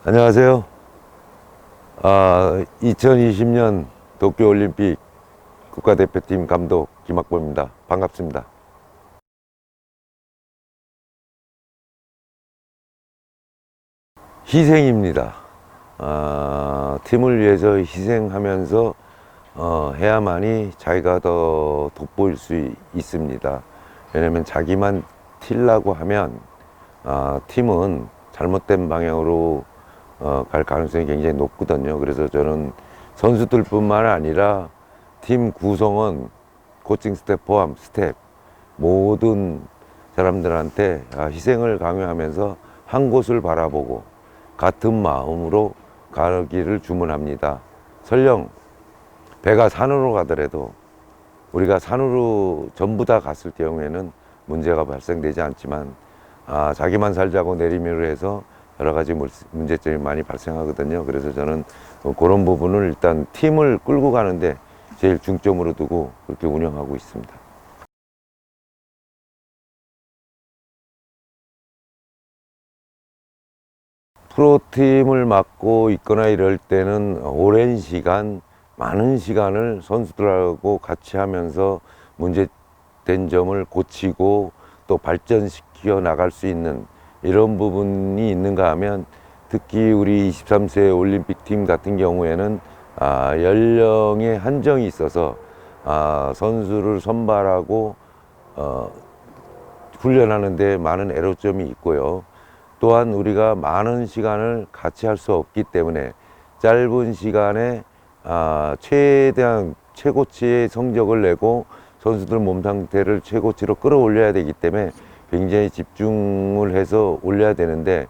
안녕하세요. 2020년 도쿄올림픽 국가대표팀 감독 김학범입니다. 반갑습니다. 희생입니다. 팀을 위해서 희생하면서 해야만이 자기가 더 돋보일 수 있습니다. 왜냐면 자기만 튀려고 하면 팀은 잘못된 방향으로 갈 가능성이 굉장히 높거든요. 그래서 저는 선수들뿐만 아니라 팀 구성원, 코칭 스텝 포함 스텝 모든 사람들한테 희생을 강요하면서 한 곳을 바라보고 같은 마음으로 가기를 주문합니다. 설령 배가 산으로 가더라도 우리가 산으로 전부 다 갔을 경우에는 문제가 발생되지 않지만 자기만 살자고 내리미를 해서 여러 가지 문제점이 많이 발생하거든요. 그래서 저는 그런 부분을 일단 팀을 끌고 가는데 제일 중점으로 두고 그렇게 운영하고 있습니다. 프로팀을 맡고 있거나 이럴 때는 오랜 시간, 많은 시간을 선수들하고 같이 하면서 문제된 점을 고치고 또 발전시켜 나갈 수 있는 이런 부분이 있는가 하면 특히 우리 23세 올림픽 팀 같은 경우에는 연령의 한정이 있어서 선수를 선발하고 훈련하는 데 많은 애로점이 있고요. 또한 우리가 많은 시간을 같이 할 수 없기 때문에 짧은 시간에 최대한 최고치의 성적을 내고 선수들 몸 상태를 최고치로 끌어올려야 되기 때문에 굉장히 집중을 해서 올려야 되는데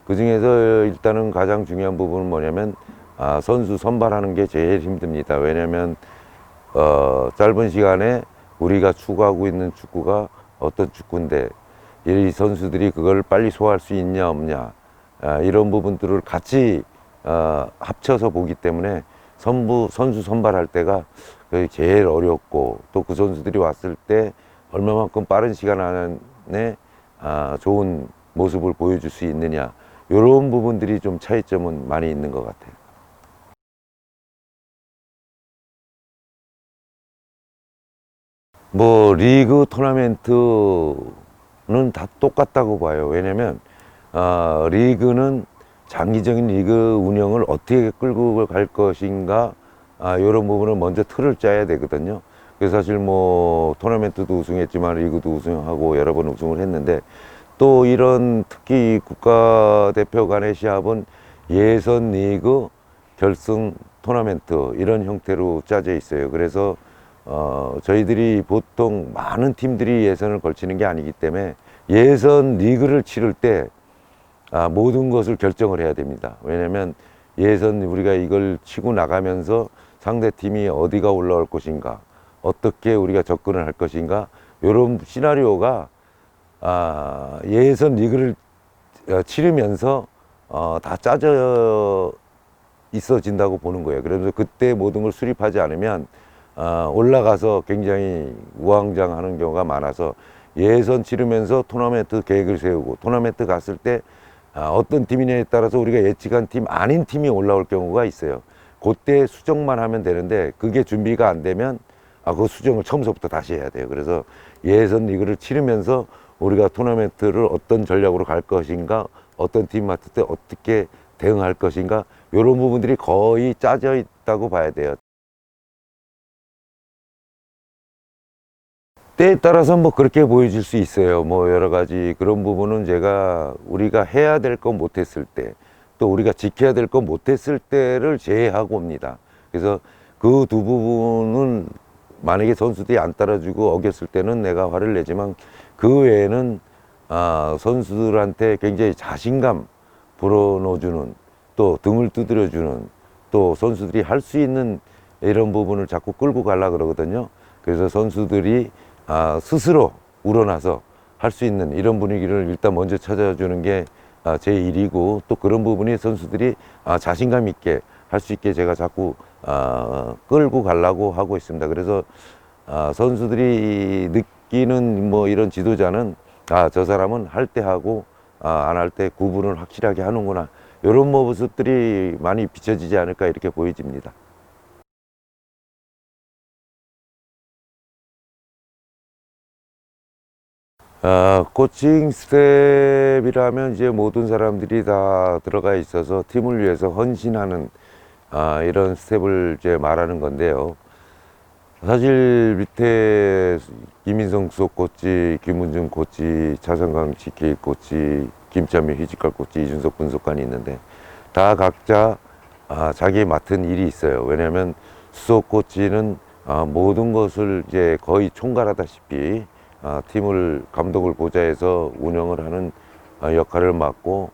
그 중에서 일단은 가장 중요한 부분은 뭐냐면 선수 선발하는 게 제일 힘듭니다. 왜냐하면 짧은 시간에 우리가 추구하고 있는 축구가 어떤 축구인데 이 선수들이 그걸 빨리 소화할 수 있냐 없냐 이런 부분들을 같이 합쳐서 보기 때문에 선수 선발할 때가 그게 제일 어렵고 또 그 선수들이 왔을 때 얼마만큼 빠른 시간 안에 좋은 모습을 보여줄 수 있느냐 이런 부분들이 좀 차이점은 많이 있는 것 같아요. 뭐 리그 토너먼트는 다 똑같다고 봐요. 왜냐면 리그는 장기적인 리그 운영을 어떻게 끌고 갈 것인가 이런 부분을 먼저 틀을 짜야 되거든요. 그래서 사실 뭐 토너먼트도 우승했지만 리그도 우승하고 여러 번 우승을 했는데 또 이런 특히 국가대표 간의 시합은 예선 리그 결승 토너먼트 이런 형태로 짜져 있어요. 그래서 저희들이 보통 많은 팀들이 예선을 걸치는 게 아니기 때문에 예선 리그를 치를 때 모든 것을 결정을 해야 됩니다. 왜냐하면 예선 우리가 이걸 치고 나가면서 상대 팀이 어디가 올라올 것인가, 어떻게 우리가 접근을 할 것인가, 이런 시나리오가 예선 리그를 치르면서 다 짜져 있어진다고 보는 거예요. 그래서 그때 모든 걸 수립하지 않으면 올라가서 굉장히 우왕좌왕하는 경우가 많아서 예선 치르면서 토너먼트 계획을 세우고 토너먼트 갔을 때 어떤 팀이냐에 따라서 우리가 예측한 팀 아닌 팀이 올라올 경우가 있어요. 그때 수정만 하면 되는데 그게 준비가 안 되면 그 수정을 처음부터 다시 해야 돼요. 그래서 예선 리그를 치르면서 우리가 토너먼트를 어떤 전략으로 갈 것인가, 어떤 팀 맡을 때 어떻게 대응할 것인가, 이런 부분들이 거의 짜져 있다고 봐야 돼요. 때에 따라서 뭐 그렇게 보여질 수 있어요. 뭐 여러 가지 그런 부분은 제가 우리가 해야 될 건 못했을 때, 또 우리가 지켜야 될 건 못했을 때를 제외하고 옵니다. 그래서 그 두 부분은 만약에 선수들이 안 따라주고 어겼을 때는 내가 화를 내지만 그 외에는 선수들한테 굉장히 자신감 불어넣어주는 또 등을 두드려주는 또 선수들이 할 수 있는 이런 부분을 자꾸 끌고 가려고 그러거든요. 그래서 선수들이 스스로 우러나서 할 수 있는 이런 분위기를 일단 먼저 찾아주는 게 제 일이고 또 그런 부분이 선수들이 자신감 있게 할 수 있게 제가 자꾸 끌고 가려고 하고 있습니다. 그래서 선수들이 느끼는 뭐 이런 지도자는 저 사람은 할 때 하고 안 할 때 구분을 확실하게 하는구나 이런 모습들이 많이 비춰지지 않을까 이렇게 보여집니다. 코칭 스텝이라면 이제 모든 사람들이 다 들어가 있어서 팀을 위해서 헌신하는 이런 스텝을 이제 말하는 건데요. 사실 밑에 김인성 수석 코치, 김은중 코치, 차성강 GK 코치, 김찬미 휴지컬 코치, 이준석 분석관이 있는데 다 각자 자기 맡은 일이 있어요. 왜냐하면 수석 코치는 모든 것을 이제 거의 총괄하다시피 팀을 감독을 보좌해서 운영을 하는 역할을 맡고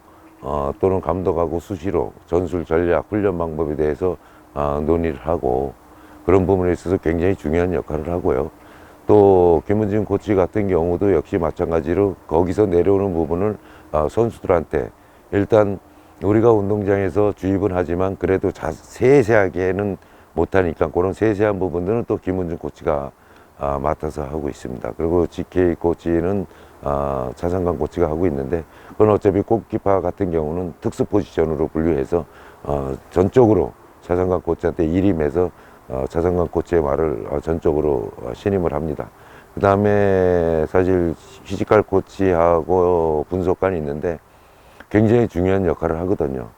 또는 감독하고 수시로 전술 전략 훈련 방법에 대해서 논의를 하고 그런 부분에 있어서 굉장히 중요한 역할을 하고요. 또 김은진 코치 같은 경우도 역시 마찬가지로 거기서 내려오는 부분을 선수들한테 일단 우리가 운동장에서 주입은 하지만 그래도 세세하게는 못하니까 그런 세세한 부분들은 또 김은진 코치가 맡아서 하고 있습니다. 그리고 GK 코치는 차상강 코치가 하고 있는데 그건 어차피 골키퍼 같은 경우는 특수 포지션으로 분류해서 전적으로 차상강 코치한테 일임해서 차상강 코치의 말을 전적으로 신임을 합니다. 그 다음에 사실 피지컬 코치하고 분석관이 있는데 굉장히 중요한 역할을 하거든요.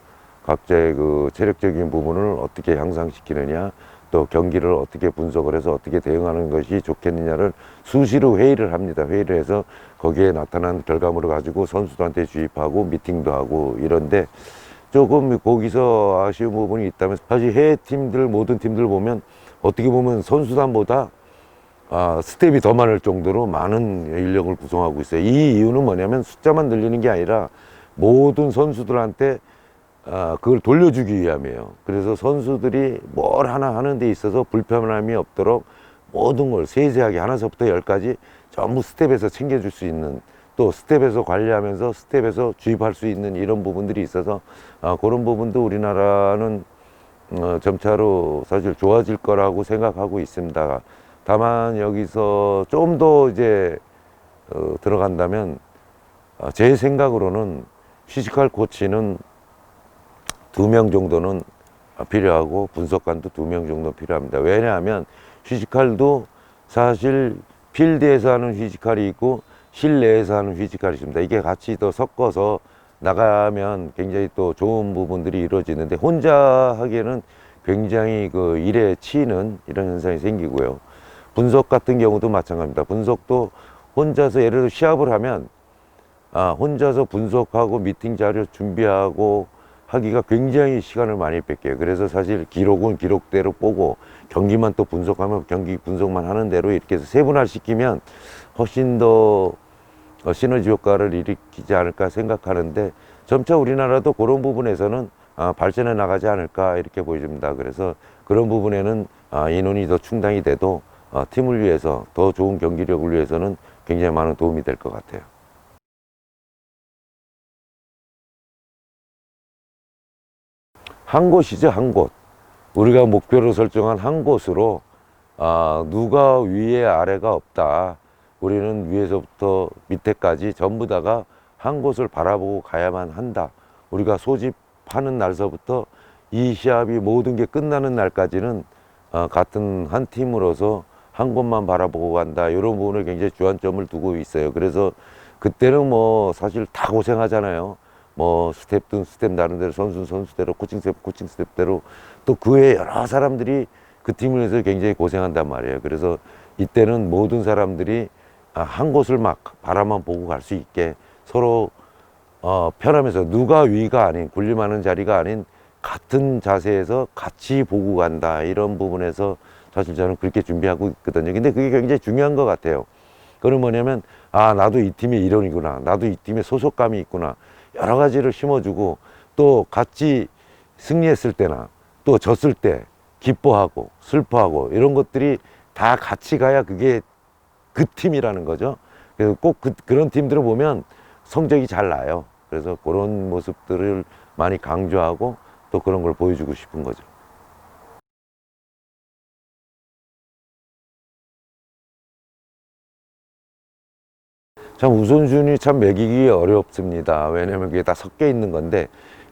각자의 그 체력적인 부분을 어떻게 향상시키느냐, 또 경기를 어떻게 분석을 해서 어떻게 대응하는 것이 좋겠느냐를 수시로 회의를 합니다. 회의를 해서 거기에 나타난 결과물을 가지고 선수들한테 주입하고 미팅도 하고 이런데 조금 거기서 아쉬운 부분이 있다면 사실 해외 팀들 모든 팀들 보면 어떻게 보면 선수단보다 스텝이 더 많을 정도로 많은 인력을 구성하고 있어요. 이 이유는 뭐냐면 숫자만 늘리는 게 아니라 모든 선수들한테 그걸 돌려주기 위함이에요. 그래서 선수들이 뭘 하나 하는 데 있어서 불편함이 없도록 모든 걸 세세하게 하나서부터 열까지 전부 스텝에서 챙겨줄 수 있는 또 스텝에서 관리하면서 스텝에서 주입할 수 있는 이런 부분들이 있어서 그런 부분도 우리나라는 점차로 사실 좋아질 거라고 생각하고 있습니다. 다만 여기서 좀 더 이제 들어간다면 제 생각으로는 피지컬 코치는 2명 정도는 필요하고 분석관도 2명 정도 필요합니다. 왜냐하면 피지컬도 사실 필드에서 하는 피지컬이 있고 실내에서 하는 피지컬이 있습니다. 이게 같이 더 섞어서 나가면 굉장히 또 좋은 부분들이 이루어지는데 혼자 하기에는 굉장히 그 일에 치이는 이런 현상이 생기고요. 분석 같은 경우도 마찬가지입니다. 분석도 혼자서 예를 들어 시합을 하면 혼자서 분석하고 미팅 자료 준비하고 하기가 굉장히 시간을 많이 뺏겨요. 그래서 사실 기록은 기록대로 보고 경기만 또 분석하면 경기 분석만 하는 대로 이렇게 해서 세분화시키면 훨씬 더 시너지 효과를 일으키지 않을까 생각하는데 점차 우리나라도 그런 부분에서는 발전해 나가지 않을까 이렇게 보여집니다. 그래서 그런 부분에는 인원이 더 충당이 돼도 팀을 위해서 더 좋은 경기력을 위해서는 굉장히 많은 도움이 될 것 같아요. 한 곳이죠, 한 곳. 우리가 목표로 설정한 한 곳으로 누가 위에 아래가 없다. 우리는 위에서부터 밑에까지 전부 다가 한 곳을 바라보고 가야만 한다. 우리가 소집하는 날서부터 이 시합이 모든 게 끝나는 날까지는 같은 한 팀으로서 한 곳만 바라보고 간다. 이런 부분을 굉장히 주안점을 두고 있어요. 그래서 그때는 뭐 사실 다 고생하잖아요. 뭐 스텝든 스텝 나름대로 선수는 선수대로 코칭 스텝 코칭 스텝대로 또 그 외에 여러 사람들이 그 팀을 위해서 굉장히 고생한단 말이에요. 그래서 이때는 모든 사람들이 한 곳을 막 바라만 보고 갈 수 있게 서로 편하면서 누가 위가 아닌 군림하는 자리가 아닌 같은 자세에서 같이 보고 간다 이런 부분에서 사실 저는 그렇게 준비하고 있거든요. 근데 그게 굉장히 중요한 것 같아요. 그건 뭐냐면 나도 이 팀의 일원이구나, 나도 이 팀에 소속감이 있구나, 여러 가지를 심어주고 또 같이 승리했을 때나 또 졌을 때 기뻐하고 슬퍼하고 이런 것들이 다 같이 가야 그게 그 팀이라는 거죠. 그래서 꼭 그런 팀들을 보면 성적이 잘 나요. 그래서 그런 모습들을 많이 강조하고 또 그런 걸 보여주고 싶은 거죠. 참 우선순위 참 매기기 어렵습니다. 왜냐면 그게 다 섞여 있는 건데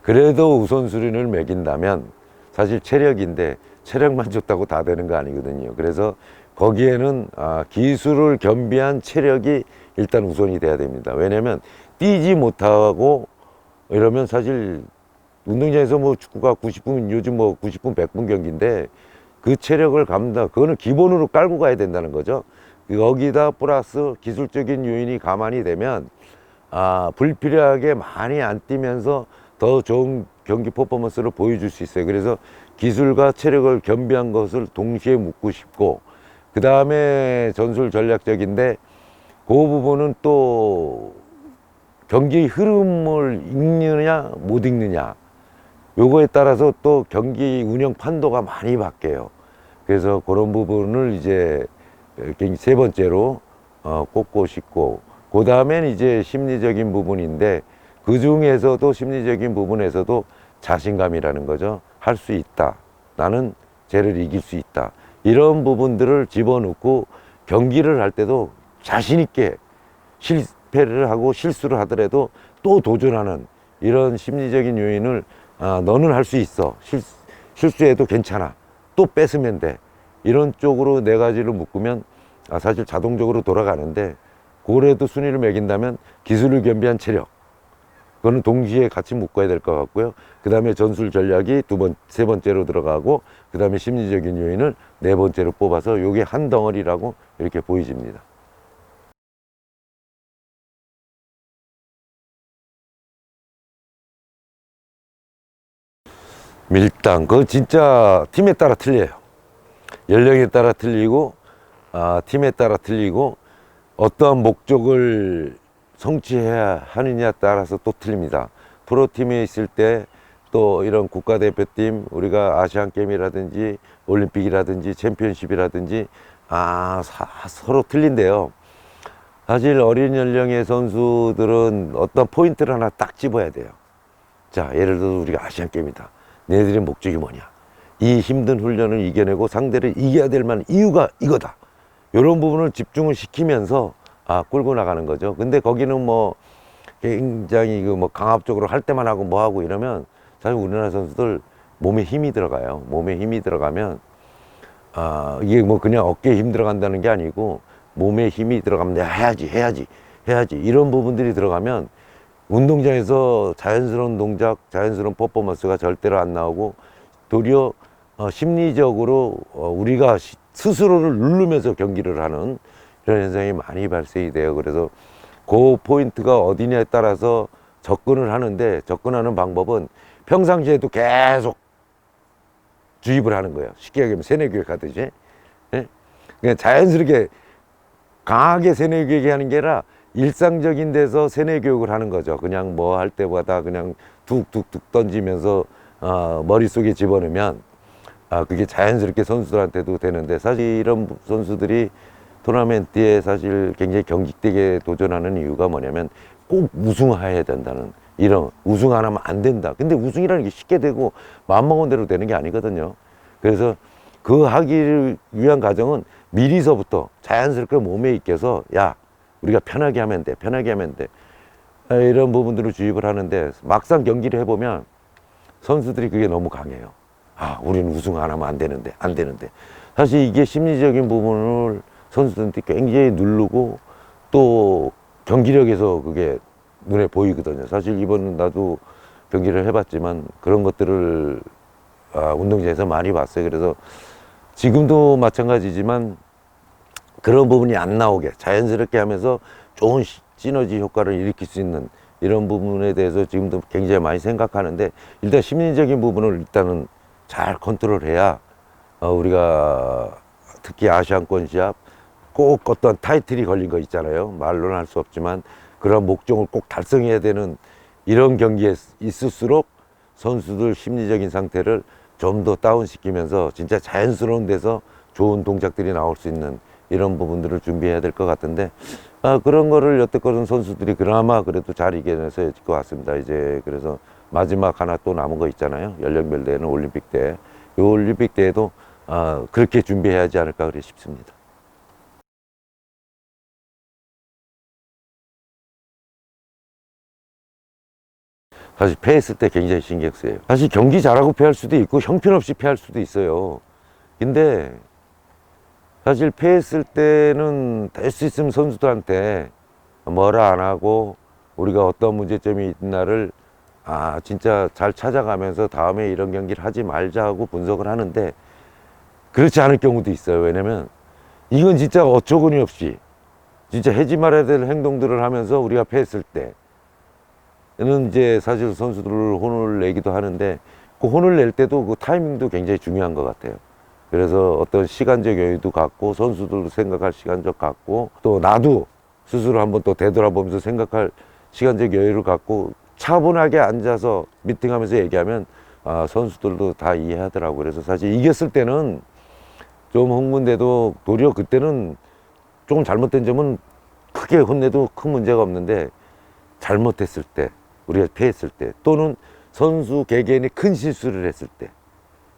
그래도 우선순위를 매긴다면 사실 체력인데 체력만 좋다고 다 되는 거 아니거든요. 그래서 거기에는 기술을 겸비한 체력이 일단 우선이 돼야 됩니다. 왜냐면 뛰지 못하고 이러면 사실 운동장에서 뭐 축구가 90분, 요즘 뭐 90분, 100분 경기인데 그 체력을 그거는 기본으로 깔고 가야 된다는 거죠. 여기다 플러스 기술적인 요인이 가만히 되면 불필요하게 많이 안 뛰면서 더 좋은 경기 퍼포먼스를 보여줄 수 있어요. 그래서 기술과 체력을 겸비한 것을 동시에 묻고 싶고, 그 다음에 전술 전략적인데 그 부분은 또 경기 흐름을 읽느냐 못 읽느냐, 요거에 따라서 또 경기 운영 판도가 많이 바뀌어요. 그래서 그런 부분을 이제 세 번째로 꼽고 싶고, 그 다음엔 이제 심리적인 부분인데, 그 중에서도 심리적인 부분에서도 자신감이라는 거죠. 할 수 있다, 나는 쟤를 이길 수 있다, 이런 부분들을 집어넣고 경기를 할 때도 자신 있게 실패를 하고 실수를 하더라도 또 도전하는 이런 심리적인 요인을, 너는 할 수 있어, 실수해도 괜찮아, 또 뺏으면 돼, 이런 쪽으로 네 가지를 묶으면 사실 자동적으로 돌아가는데, 그래도 순위를 매긴다면 기술을 겸비한 체력, 그거는 동시에 같이 묶어야 될 것 같고요. 그 다음에 전술 전략이 세 번째로 들어가고, 그 다음에 심리적인 요인을 네 번째로 뽑아서 요게 한 덩어리라고 이렇게 보여집니다. 밀당, 그거 진짜 팀에 따라 틀려요. 연령에 따라 틀리고, 팀에 따라 틀리고, 어떠한 목적을 성취해야 하느냐에 따라서 또 틀립니다. 프로팀에 있을 때 또 이런 국가대표팀, 우리가 아시안게임이라든지 올림픽이라든지 챔피언십이라든지 서로 틀린데요. 사실 어린 연령의 선수들은 어떤 포인트를 하나 딱 집어야 돼요. 자, 예를 들어 우리가 아시안게임이다, 얘네들의 목적이 뭐냐, 이 힘든 훈련을 이겨내고 상대를 이겨야 될 만한 이유가 이거다, 이런 부분을 집중을 시키면서 끌고 나가는 거죠. 근데 거기는 뭐 굉장히 뭐 강압적으로 할 때만 하고 뭐 하고 이러면 사실 우리나라 선수들 몸에 힘이 들어가요. 몸에 힘이 들어가면 이게 뭐 그냥 어깨에 힘 들어간다는 게 아니고, 몸에 힘이 들어가면 내가 해야지 이런 부분들이 들어가면 운동장에서 자연스러운 동작, 자연스러운 퍼포먼스가 절대로 안 나오고, 도리어 심리적으로 우리가 스스로를 누르면서 경기를 하는 이런 현상이 많이 발생이 돼요. 그래서 그 포인트가 어디냐에 따라서 접근을 하는데, 접근하는 방법은 평상시에도 계속 주입을 하는 거예요. 쉽게 얘기하면 세뇌교육 하듯이. 예? 그냥 자연스럽게 강하게 세뇌교육이 하는 게 아니라 일상적인 데서 세뇌교육을 하는 거죠. 그냥 뭐 할 때마다 그냥 툭툭툭 던지면서 머릿속에 집어넣으면 그게 자연스럽게 선수들한테도 되는데, 사실 이런 선수들이 토너먼트에 사실 굉장히 경직되게 도전하는 이유가 뭐냐면 꼭 우승해야 된다는, 이런 우승 안 하면 안 된다. 근데 우승이라는 게 쉽게 되고 마음먹은 대로 되는 게 아니거든요. 그래서 그 하기를 위한 과정은 미리서부터 자연스럽게 몸에 익혀서, 야, 우리가 편하게 하면 돼, 편하게 하면 돼, 이런 부분들을 주입을 하는데, 막상 경기를 해보면 선수들이 그게 너무 강해요. 우리는 우승 안 하면 안 되는데, 안 되는데. 사실 이게 심리적인 부분을 선수들한테 굉장히 누르고, 또 경기력에서 그게 눈에 보이거든요. 사실 이번 나도 경기를 해봤지만 그런 것들을 운동장에서 많이 봤어요. 그래서 지금도 마찬가지지만 그런 부분이 안 나오게 자연스럽게 하면서 좋은 시너지 효과를 일으킬 수 있는 이런 부분에 대해서 지금도 굉장히 많이 생각하는데, 일단 심리적인 부분을 일단은 잘 컨트롤해야 우리가 특히 아시안권 시합 꼭 어떤 타이틀이 걸린 거 있잖아요. 말로는 할 수 없지만 그런 목적을 꼭 달성해야 되는 이런 경기에 있을수록 선수들 심리적인 상태를 좀 더 다운시키면서 진짜 자연스러운 데서 좋은 동작들이 나올 수 있는 이런 부분들을 준비해야 될 것 같은데, 그런 거를 여태껏은 선수들이 그나마 그래도 잘 이겨내서 질 것 같습니다. 이제 그래서 마지막 하나 또 남은 거 있잖아요. 연령별 대회는 올림픽 대회. 이 올림픽 대회도 그렇게 준비해야 하지 않을까 그래 싶습니다. 사실 패했을 때 굉장히 신경 쓰여요. 사실 경기 잘하고 패할 수도 있고 형편없이 패할 수도 있어요. 근데 사실 패했을 때는 될 수 있으면 선수들한테 뭐라 안 하고 우리가 어떤 문제점이 있나를 진짜 잘 찾아가면서 다음에 이런 경기를 하지 말자 하고 분석을 하는데, 그렇지 않을 경우도 있어요. 왜냐면 이건 진짜 어처구니 없이 진짜 하지 말아야 될 행동들을 하면서 우리가 패했을 때는 이제 사실 선수들을 혼을 내기도 하는데, 그 혼을 낼 때도 그 타이밍도 굉장히 중요한 것 같아요. 그래서 어떤 시간적 여유도 갖고 선수들도 생각할 시간적 갖고, 또 나도 스스로 한번 또 되돌아보면서 생각할 시간적 여유를 갖고 차분하게 앉아서 미팅하면서 얘기하면 선수들도 다 이해하더라고요. 그래서 사실 이겼을 때는 좀 흥분돼도 도리어 그때는 조금 잘못된 점은 크게 혼내도 큰 문제가 없는데, 잘못했을 때, 우리가 패했을 때, 또는 선수 개개인이 큰 실수를 했을 때,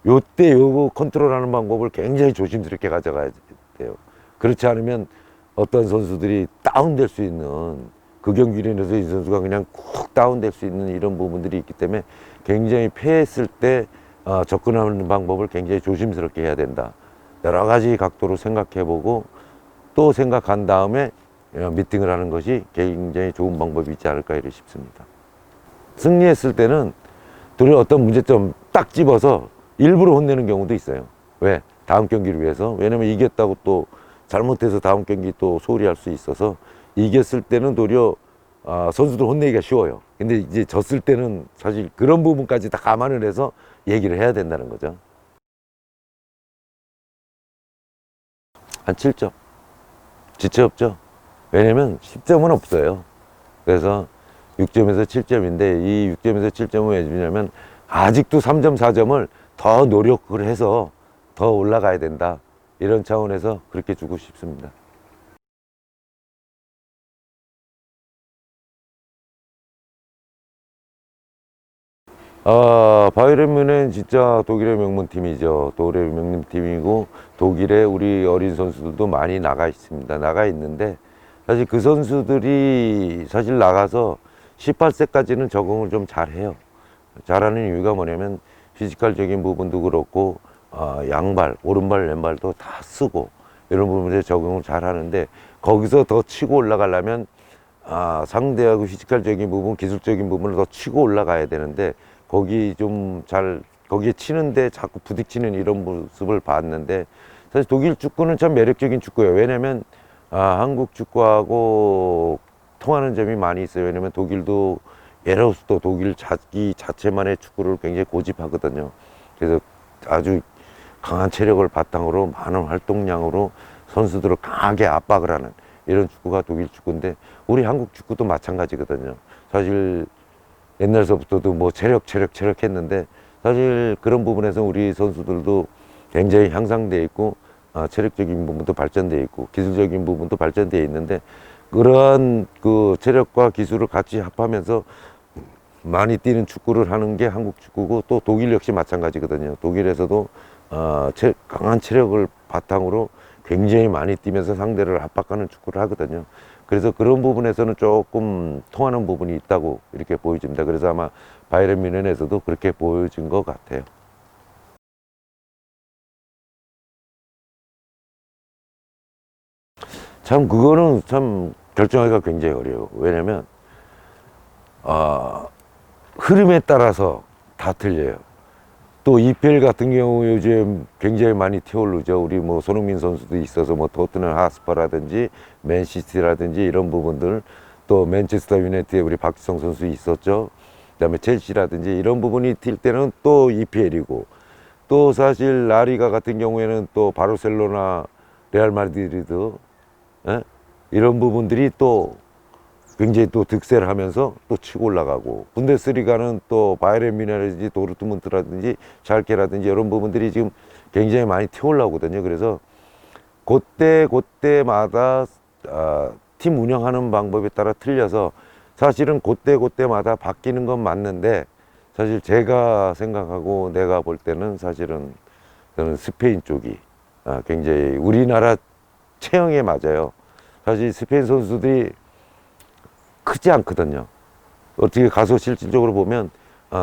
요때 요거 컨트롤하는 방법을 굉장히 조심스럽게 가져가야 돼요. 그렇지 않으면 어떤 선수들이 다운될 수 있는, 그 경기로 인해서 이 선수가 그냥 쿡 다운될 수 있는 이런 부분들이 있기 때문에 굉장히 패했을 때 접근하는 방법을 굉장히 조심스럽게 해야 된다. 여러 가지 각도로 생각해보고 또 생각한 다음에 미팅을 하는 것이 굉장히 좋은 방법이 있지 않을까 이렇게 싶습니다. 승리했을 때는 둘이 어떤 문제점 딱 집어서 일부러 혼내는 경우도 있어요. 왜? 다음 경기를 위해서. 왜냐면 이겼다고 또 잘못해서 다음 경기 또 소홀히 할 수 있어서, 이겼을 때는 도리어 선수들 혼내기가 쉬워요. 근데 이제 졌을 때는 사실 그런 부분까지 다 감안을 해서 얘기를 해야 된다는 거죠. 한 7점. 지체 없죠. 왜냐면 10점은 없어요. 그래서 6점에서 7점인데, 이 6점에서 7점은 왜 주냐면 아직도 3점, 4점을 더 노력을 해서 더 올라가야 된다. 이런 차원에서 그렇게 주고 싶습니다. 바이에른 뮌헨은 진짜 독일의 명문팀이죠. 독일의 명문팀이고, 독일에 우리 어린 선수들도 많이 나가 있습니다. 나가 있는데, 사실 그 선수들이 사실 나가서 18세까지는 적응을 좀 잘해요. 잘하는 이유가 뭐냐면 피지컬적인 부분도 그렇고, 양발, 오른발, 왼발도 다 쓰고 이런 부분에 적응을 잘 하는데, 거기서 더 치고 올라가려면 상대하고 피지컬적인 부분, 기술적인 부분을 더 치고 올라가야 되는데, 거기 좀 거기에 치는데 자꾸 부딪히는 이런 모습을 봤는데, 사실 독일 축구는 참 매력적인 축구예요. 왜냐면 한국 축구하고 통하는 점이 많이 있어요. 왜냐면 독일도 예로부터 독일 자기 자체만의 축구를 굉장히 고집하거든요. 그래서 아주 강한 체력을 바탕으로 많은 활동량으로 선수들을 강하게 압박을 하는 이런 축구가 독일 축구인데, 우리 한국 축구도 마찬가지거든요. 사실 옛날서부터도 뭐 체력 했는데, 사실 그런 부분에서 우리 선수들도 굉장히 향상돼 있고, 체력적인 부분도 발전돼 있고 기술적인 부분도 발전돼 있는데, 그러한 그 체력과 기술을 같이 합하면서 많이 뛰는 축구를 하는 게 한국 축구고, 또 독일 역시 마찬가지거든요. 독일에서도 강한 체력을 바탕으로 굉장히 많이 뛰면서 상대를 압박하는 축구를 하거든요. 그래서 그런 부분에서는 조금 통하는 부분이 있다고 이렇게 보여집니다. 그래서 아마 바이에른 뮌헨에서도 그렇게 보여진 것 같아요. 참 그거는 참 결정하기가 굉장히 어려워요. 왜냐면 흐름에 따라서 다 틀려요. 또 EPL 같은 경우 요즘 굉장히 많이 튀어오르죠. 우리 뭐 손흥민 선수도 있어서 뭐 토트넘 하스퍼라든지 맨시티라든지 이런 부분들, 또 맨체스터 유나이티드에 우리 박지성 선수 있었죠. 그다음에 첼시라든지 이런 부분이 튈 때는 또 EPL이고, 또 사실 라리가 같은 경우에는 또 바르셀로나, 레알 마드리드, 예? 이런 부분들이 또 굉장히 또 득세를 하면서 또 치고 올라가고, 분데스리가는 또 바이에른 뮌헨이라든지 도르트문트라든지 샬케라든지 이런 부분들이 지금 굉장히 많이 튀어올라오거든요. 그래서 그때마다 팀 운영하는 방법에 따라 틀려서 사실은 그때마다 바뀌는 건 맞는데, 사실 제가 생각하고 내가 볼 때는 사실은 저는 스페인 쪽이 굉장히 우리나라 체형에 맞아요. 사실 스페인 선수들이 크지 않거든요. 어떻게 가서 실질적으로 보면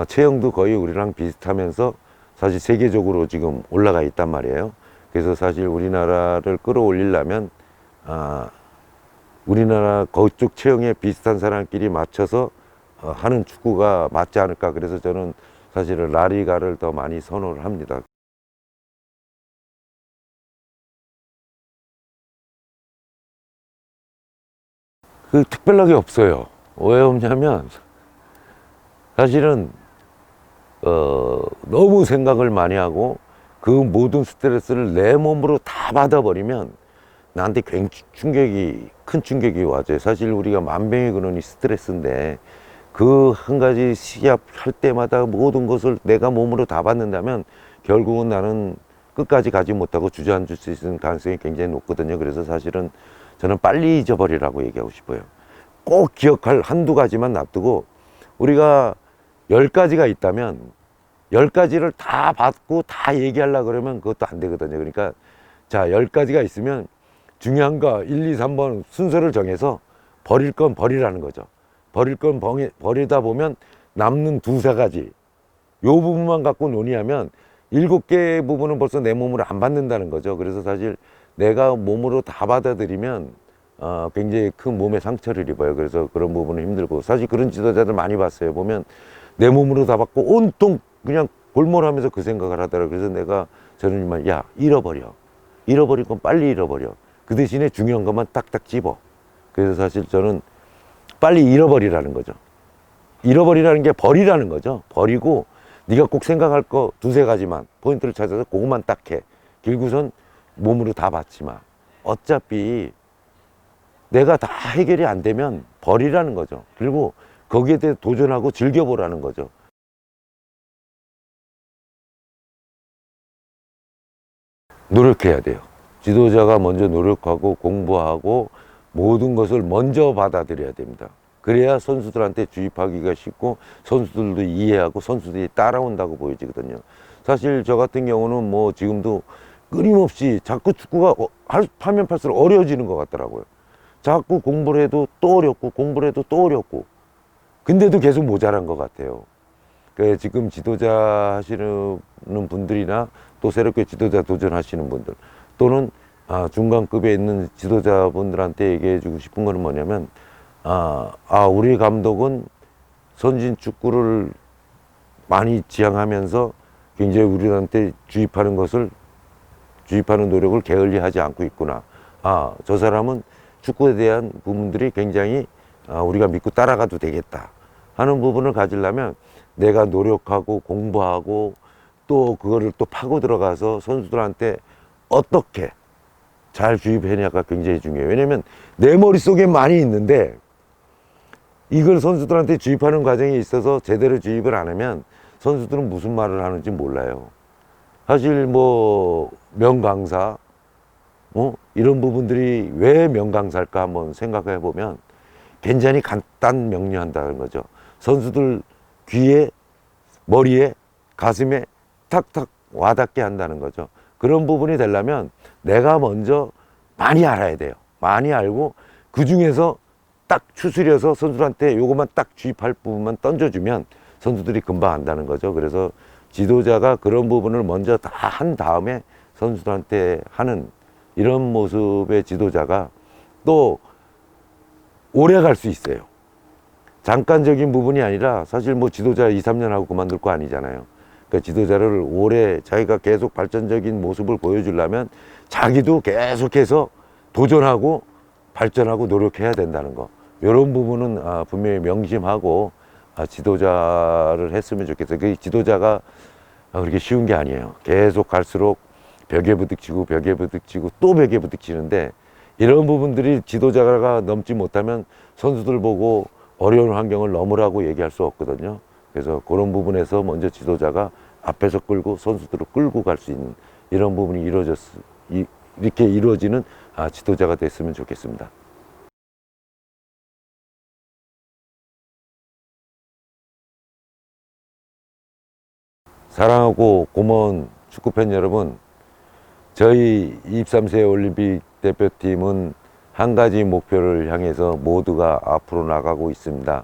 체형도 거의 우리랑 비슷하면서 사실 세계적으로 지금 올라가 있단 말이에요. 그래서 사실 우리나라를 끌어올리려면 우리나라 그쪽 체형에 비슷한 사람끼리 맞춰서 하는 축구가 맞지 않을까. 그래서 저는 사실은 라리가를 더 많이 선호를 합니다. 그 특별하게 없어요. 왜 없냐면 사실은 너무 생각을 많이 하고 그 모든 스트레스를 내 몸으로 다 받아버리면 나한테 굉장히 큰 충격이 와줘요. 사실 우리가 만병의 근원이 스트레스인데 그 한 가지 시합할 때마다 모든 것을 내가 몸으로 다 받는다면 결국은 나는 끝까지 가지 못하고 주저앉을 수 있는 가능성이 굉장히 높거든요. 그래서 사실은 저는 빨리 잊어버리라고 얘기하고 싶어요. 꼭 기억할 한두 가지만 놔두고, 우리가 10가지가 있다면 10가지를 다 받고 다 얘기하려고 그러면 그것도 안 되거든요. 그러니까 자, 10가지가 있으면 중요한 거 1, 2, 3번 순서를 정해서 버릴 건 버리라는 거죠. 버릴 건 버리다 보면 남는 두세 가지, 요 부분만 갖고 논의하면 7개 부분은 벌써 내 몸으로 안 받는다는 거죠. 그래서 사실 내가 몸으로 다 받아들이면 굉장히 큰 몸에 상처를 입어요. 그래서 그런 부분은 힘들고, 사실 그런 지도자들 많이 봤어요. 보면 내 몸으로 다 받고 온통 그냥 골몰하면서 그 생각을 하더라고요. 그래서 저는 이만, 야, 잃어버릴 건 빨리 잃어버려. 그 대신에 중요한 것만 딱딱 집어. 그래서 사실 저는 빨리 잃어버리라는 거죠. 잃어버리라는 게 버리라는 거죠. 버리고 네가 꼭 생각할 거 두세 가지만 포인트를 찾아서 그것만 딱 해. 길고선 몸으로 다 받지 마. 어차피 내가 다 해결이 안 되면 버리라는 거죠. 그리고 거기에 대해 도전하고 즐겨보라는 거죠. 노력해야 돼요. 지도자가 먼저 노력하고 공부하고 모든 것을 먼저 받아들여야 됩니다. 그래야 선수들한테 주입하기가 쉽고 선수들도 이해하고 선수들이 따라온다고 보여지거든요. 사실 저 같은 경우는 뭐 지금도 끊임없이 자꾸 축구가 하면 팔수록 어려워지는 것 같더라고요. 자꾸 공부를 해도 또 어렵고 공부를 해도 또 어렵고, 근데도 계속 모자란 것 같아요. 지금 지도자 하시는 분들이나 또 새롭게 지도자 도전하시는 분들, 또는 중간급에 있는 지도자분들한테 얘기해 주고 싶은 거는 뭐냐면, 우리 감독은 선진 축구를 많이 지향하면서 굉장히 우리한테 주입하는 노력을 게을리하지 않고 있구나. 저 사람은 축구에 대한 부분들이 굉장히 우리가 믿고 따라가도 되겠다 하는 부분을 가지려면 내가 노력하고 공부하고 또 그거를 또 파고 들어가서 선수들한테 어떻게 잘 주입해냐가 굉장히 중요해요. 왜냐면 내 머릿속에 많이 있는데 이걸 선수들한테 주입하는 과정에 있어서 제대로 주입을 안 하면 선수들은 무슨 말을 하는지 몰라요. 사실 뭐 명강사 이런 부분들이 왜 명강사일까 한번 생각해 보면 굉장히 간단 명료한다는 거죠. 선수들 귀에, 머리에, 가슴에 탁탁 와닿게 한다는 거죠. 그런 부분이 되려면 내가 먼저 많이 알아야 돼요. 많이 알고 그 중에서 딱 추스려서 선수들한테 요것만 딱 주입할 부분만 던져주면 선수들이 금방 안다는 거죠. 그래서 지도자가 그런 부분을 먼저 다 한 다음에 선수들한테 하는 이런 모습의 지도자가 또 오래 갈 수 있어요. 잠깐적인 부분이 아니라 사실 뭐 지도자 2, 3년 하고 그만둘 거 아니잖아요. 그러니까 지도자를 오래 자기가 계속 발전적인 모습을 보여주려면 자기도 계속해서 도전하고 발전하고 노력해야 된다는 거. 이런 부분은 분명히 명심하고 지도자를 했으면 좋겠어요. 그 지도자가 그렇게 쉬운 게 아니에요. 계속 갈수록 벽에 부딪히고 또 벽에 부딪히는데, 이런 부분들이 지도자가 넘지 못하면 선수들 보고 어려운 환경을 넘으라고 얘기할 수 없거든요. 그래서 그런 부분에서 먼저 지도자가 앞에서 끌고 선수들을 끌고 갈 수 있는 이런 부분이 이렇게 이루어지는 지도자가 됐으면 좋겠습니다. 사랑하고 고마운 축구팬 여러분, 저희 23세 올림픽 대표팀은 한 가지 목표를 향해서 모두가 앞으로 나가고 있습니다.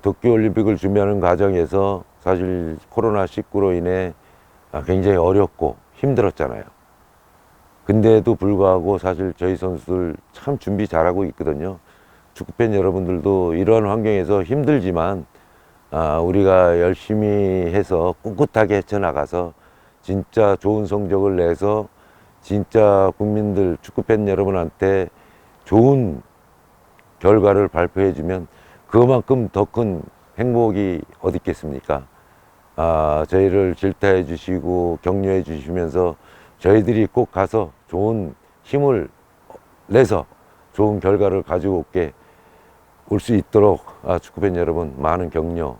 도쿄올림픽을 준비하는 과정에서 사실 코로나19로 인해 굉장히 어렵고 힘들었잖아요. 근데도 불구하고 사실 저희 선수들 참 준비 잘하고 있거든요. 축구팬 여러분들도 이런 환경에서 힘들지만 우리가 열심히 해서 꿋꿋하게 헤쳐나가서 진짜 좋은 성적을 내서 진짜 국민들, 축구팬 여러분한테 좋은 결과를 발표해주면 그만큼 더 큰 행복이 어디 있겠습니까? 저희를 질타해 주시고 격려해 주시면서 저희들이 꼭 가서 좋은 힘을 내서 좋은 결과를 가지고 올 수 있도록 축구팬 여러분 많은 격려,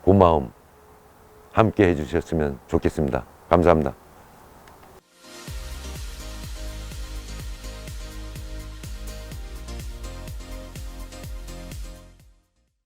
고마움 함께 해주셨으면 좋겠습니다. 감사합니다.